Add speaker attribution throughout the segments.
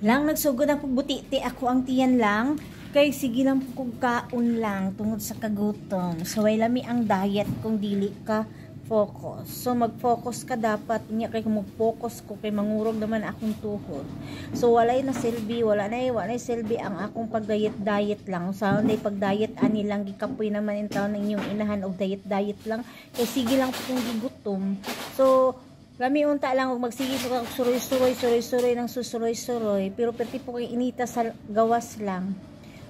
Speaker 1: Lang nagsugod ang buti ako ang tiyan lang. Kay sige lang kung kaon lang tungod sa kagutom. So way lami ang diet kung dili ka focus. So mag-focus ka dapat niya kay kung mag-focus ko kay mangurog naman akong tuhod. So walay na silbi, wala na silbi ang akong pag-diet lang. So day pag-diet ani lang gikapoy naman in taon ng inyong inahan og diet lang. Kay sige lang kung gigutom. So lami unta lang og magsige ko suroy ng susuroy pero perti po kay inita sa gawas lang.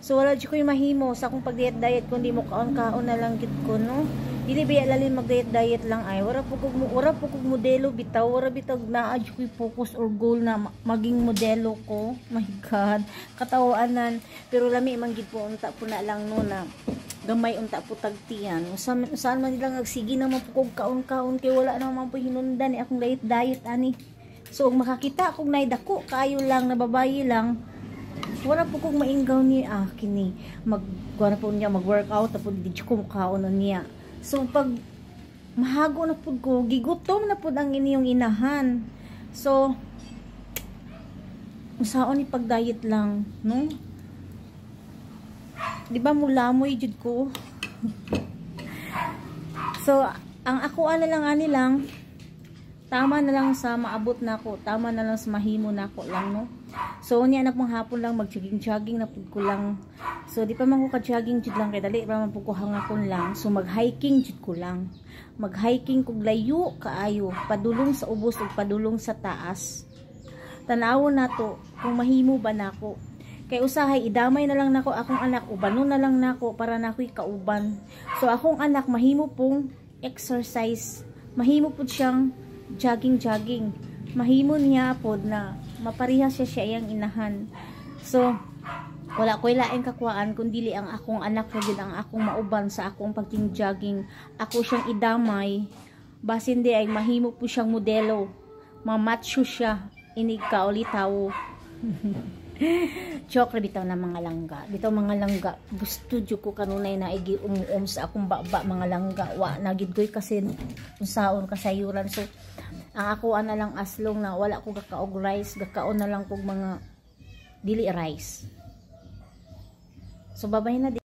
Speaker 1: So wala jud ko mahimo sa akong pag-diet kundi mo kaon na lang gid ko no. Dili biya lalim mag-diet lang ay wala po kog modelo bitaw wala bitaw naa jud ko focus or goal na maging modelo ko. My God, katawanan pero lami man gid po unta po na lang no na gamay unta po tagtiyan. Saan man nila nagsige na man po kog kaon kay wala na man po hinundan akong diet ani. So makakita akong naidako kayo lang nababayi lang. Wala po kong mainggaw ni kini magkuha po niya mag-workout tapos di ko mukhaon niya. So pag mahago na po ko gigutom na po ang inyong inahan. So usaon ni pag-diet lang no? Di ba mulamoy jud ko? So ang ako na lang ani lang tama na lang sa maabot na ako, tama na lang sa mahimo na ako lang no. So unya anak mga hapon lang mag-jogging na pud ko lang. So di pa man ko ka-jogging jud lang kay dali pa man pud ko hangakon lang. So mag-hiking jud ko lang. Mag-hiking kog layo kaayo, padulong sa ubos ug padulong sa taas. Tanawon nato kung mahimo ba nako. Kay usahay idamay na lang nako akong anak, ubanon na lang nako para nakoy kauban. So akong anak mahimo pong exercise, mahimo pud siyang jogging. Mahimo niya pod na mapariha siya iyang inahan. So wala ko laing kakuhaan kundi ang akong anak gid ang akong mauban sa akong pagting-jogging. Ako siyang idamay basin di ay mahimo po siyang modelo. Mamatcho siya inig ka ulitaw. Joke bitaw na mga langga. Bitaw mga langga. Gusto jud ko kanunay na igi sa akong baba mga langga. Wa nagidgoy kasi unsaon kasayuran. So ang ako na lang aslong na wala ko gakaog rice, gakaon na lang kog mga dili rice. So babay na